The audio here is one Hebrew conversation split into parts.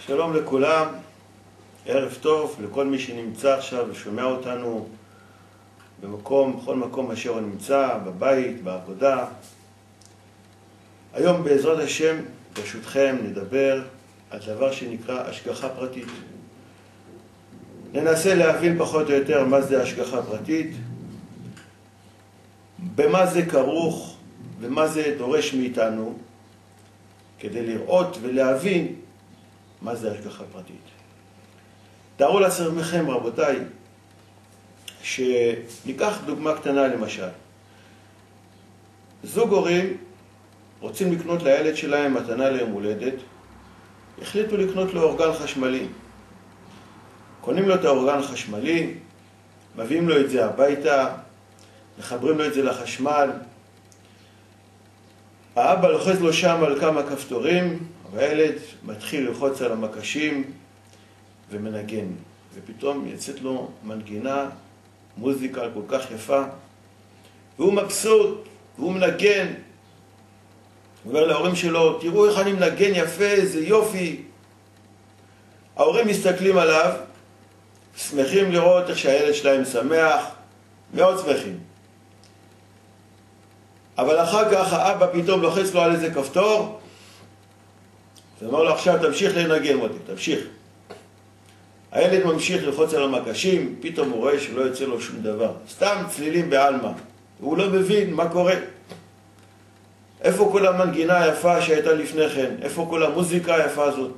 שלום לכולם, ערב טוב לכל מי שנמצא עכשיו ושומע אותנו בכל מקום אשר הוא נמצא, בבית, בעבודה. היום בעזרת השם, ברשותכם, נדבר על דבר שנקרא השגחה פרטית. ננסה להבין פחות או יותר מה זה השגחה פרטית, במה זה כרוך ומה זה דורש מאיתנו, כדי לראות ולהבין מה זה השגחה פרטית. תארו לעצמכם, רבותיי, שניקח דוגמה קטנה למשל. זוג הורים רוצים לקנות לילד שלהם מתנה ליום הולדת, החליטו לקנות לו אורגן חשמלי. קונים לו את האורגן החשמלי, מביאים לו את זה הביתה, מחברים לו את זה לחשמל. האבא לוחץ לו שם על כמה כפתורים, והילד מתחיל ללחוץ על המקשים ומנגן. ופתאום יצאת לו מנגינה, מוזיקה כל כך יפה, והוא מבסוט, והוא מנגן. הוא אומר להורים שלו, תראו איך אני מנגן יפה, זה יופי. ההורים מסתכלים עליו, שמחים לראות איך שהילד שלהם שמח, מאוד שמחים. אבל אחר כך האבא פתאום לוחץ לו על איזה כפתור, ואומר לו, עכשיו תמשיך לנגן אותי, תמשיך. הילד ממשיך ללחוץ על המקשים, פתאום הוא רואה שלא יוצא לו שום דבר. סתם צלילים בעלמא. הוא לא מבין מה קורה. איפה כל המנגינה היפה שהייתה לפני כן? איפה כל המוזיקה היפה הזאת?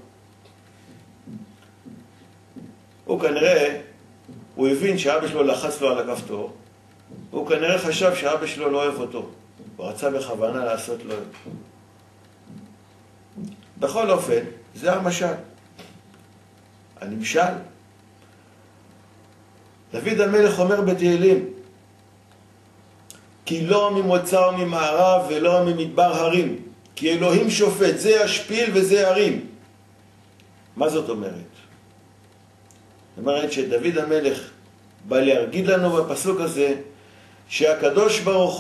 הוא כנראה, הוא הבין שאבא שלו לחץ לו על הכפתור. הוא כנראה חשב שאבא שלו לא אוהב אותו. הוא רצה בכוונה לעשות לו. בכל אופן, זה המשל. הנמשל. דוד המלך אומר בתהילים, כי לא ממוצא וממערב ולא ממדבר הרים, כי אלוהים שופט, זה השפיל וזה הרים. מה זאת אומרת? זאת אומרת שדוד המלך בא להרגיד לנו בפסוק הזה, שהקדוש ברוך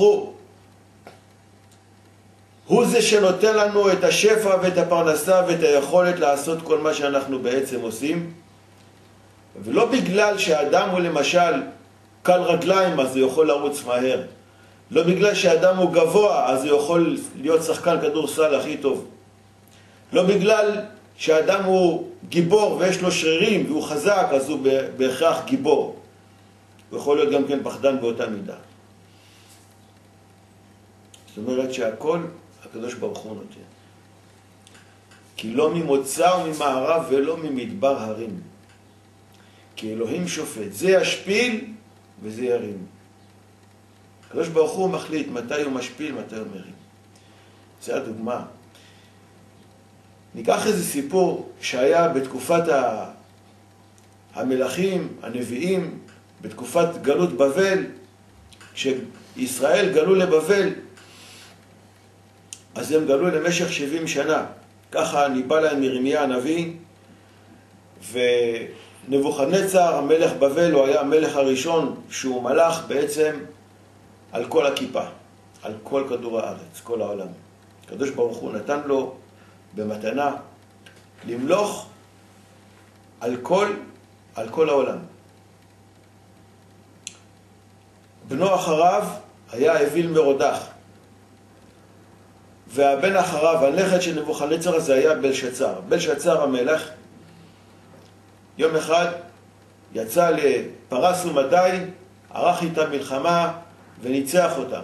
הוא זה שנותן לנו את השפע ואת הפרנסה ואת היכולת לעשות כל מה שאנחנו בעצם עושים. ולא בגלל שהאדם הוא למשל קל רגליים אז הוא יכול לרוץ מהר. לא בגלל שהאדם הוא גבוה אז הוא יכול להיות שחקן כדורסל הכי טוב. לא בגלל שהאדם הוא גיבור ויש לו שרירים והוא חזק אז הוא בהכרח גיבור. הוא יכול להיות גם כן פחדן באותה מידה. זאת אומרת שהכל הקדוש ברוך הוא נותן. כי לא ממוצא וממערב ולא ממדבר הרים. כי אלוהים שופט. זה השפיל וזה ירים. הקדוש ברוך הוא מחליט מתי הוא משפיל, מתי הוא מרים. זה הדוגמה. ניקח איזה סיפור שהיה בתקופת המלכים, הנביאים, בתקופת גלות בבל, כשישראל גלו לבבל, אז הם גלו למשך 70 שנה. ככה ניבא להם ירמיה הנביא, ונבוכדנצר, המלך בבל, הוא היה המלך הראשון שהוא מלך בעצם על כל הכיפה, על כל כדור הארץ, כל העולם. הקדוש ברוך הוא נתן לו במתנה למלוך על כל העולם. בנו אחריו היה אוויל מרודח. והבן אחריו, הנכד של נבוכדנצר הזה היה בלשצר. בלשצר המלך, יום אחד יצא לפרס ומדי, ערך איתם מלחמה וניצח אותם.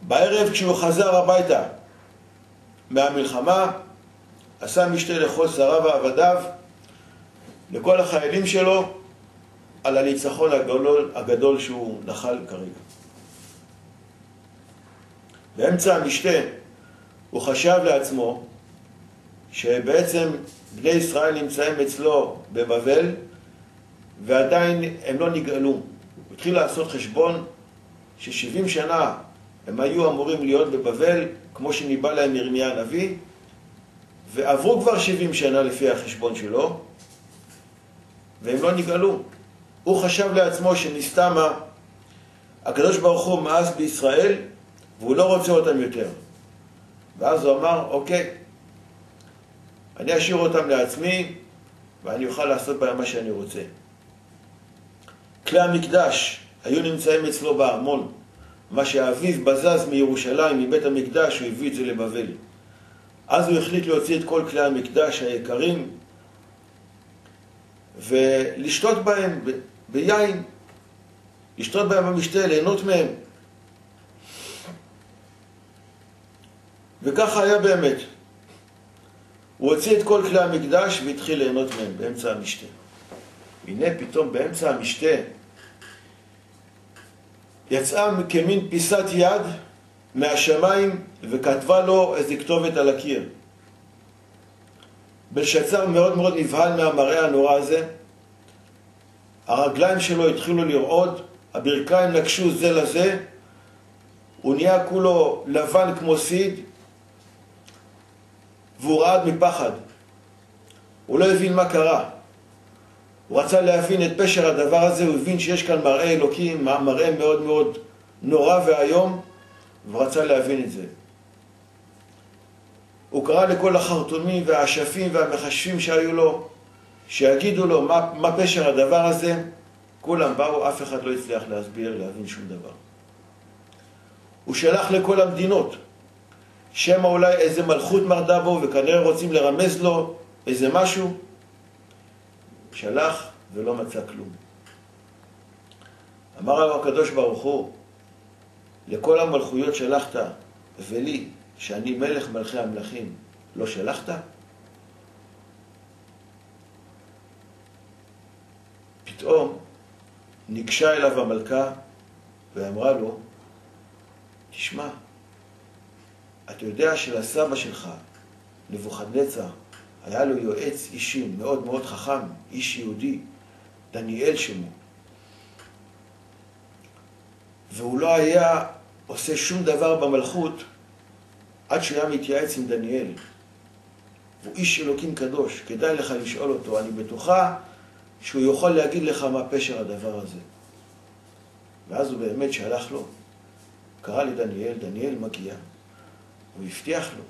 בערב כשהוא חזר הביתה מהמלחמה, עשה משתה לכל שריו ועבדיו, לכל החיילים שלו, על הניצחון הגדול שהוא נחל כרגע. באמצע המשתה הוא חשב לעצמו שבעצם בני ישראל נמצאים אצלו בבבל ועדיין הם לא נגאלו. הוא התחיל לעשות חשבון ש70 שנה הם היו אמורים להיות בבבל כמו שניבא להם ירמיה הנביא, ועברו כבר 70 שנה לפי החשבון שלו והם לא נגאלו. הוא חשב לעצמו שנסתמה הקדוש ברוך הוא מאס בישראל והוא לא רוצה אותם יותר. ואז הוא אמר, אוקיי, אני אשאיר אותם לעצמי, ואני אוכל לעשות בהם מה שאני רוצה. כלי המקדש היו נמצאים אצלו בארמון. מה שאביו בזז מירושלים, מבית המקדש, הוא הביא את זה לבבל. אז הוא החליט להוציא את כל כלי המקדש היקרים, ולשתות בהם ביין, לשתות בהם במשתה, ליהנות מהם. וככה היה באמת. הוא הוציא את כל כלי המקדש והתחיל ליהנות מהם באמצע המשתה. הנה פתאום באמצע המשתה יצאה כמין פיסת יד מהשמיים וכתבה לו איזו כתובת על הקיר. בלשצר מאוד מאוד נבהל מהמראה הנורא הזה. הרגליים שלו התחילו לרעוד, הברכיים נקשו זה לזה, הוא נהיה כולו לבן כמו סיד, והוא רעד מפחד. הוא לא הבין מה קרה. הוא רצה להבין את פשר הדבר הזה, הוא הבין שיש כאן מראה אלוקים, מראה מאוד מאוד נורא והיום, והוא רצה להבין את זה. הוא קרא לכל החרטומים והאשפים והמחשבים שהיו לו, שיגידו לו מה פשר הדבר הזה. כולם באו, אף אחד לא הצליח להבין שום דבר. הוא שלח לכל המדינות, שמא אולי איזה מלכות מרדה בו, וכנראה רוצים לרמז לו איזה משהו. שלח ולא מצא כלום. אמר לו הקדוש ברוך הוא, לכל המלכויות שלחת, ולי, שאני מלך מלכי המלכים, לא שלחת? פתאום ניגשה אליו המלכה ואמרה לו, תשמע, אתה יודע שלסבא שלך, נבוכדנצר, היה לו יועץ אישי מאוד מאוד חכם, איש יהודי, דניאל שמו. והוא לא היה עושה שום דבר במלכות עד שהוא היה מתייעץ עם דניאל. הוא איש אלוקים קדוש, כדאי לך לשאול אותו, אני בטוחה שהוא יכול להגיד לך מה פשר הדבר הזה. ואז הוא באמת שלח לו, קרא לדניאל, דניאל מגיע, הוא הבטיח לו,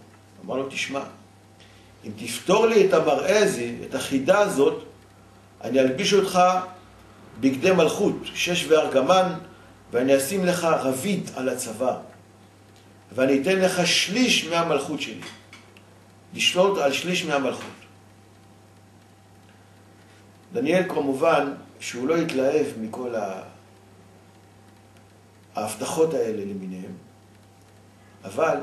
אמר לו, תשמע, אם תפתור לי את המראה הזה, את החידה הזאת, אני אלביש אותך בגדי מלכות, שש וארגמן, ואני אשים לך רבית על הצבא, ואני אתן לך שליש מהמלכות שלי, לשלוט על שליש מהמלכות. דניאל כמובן שהוא לא התלהב מכל ההבטחות האלה למיניהם, אבל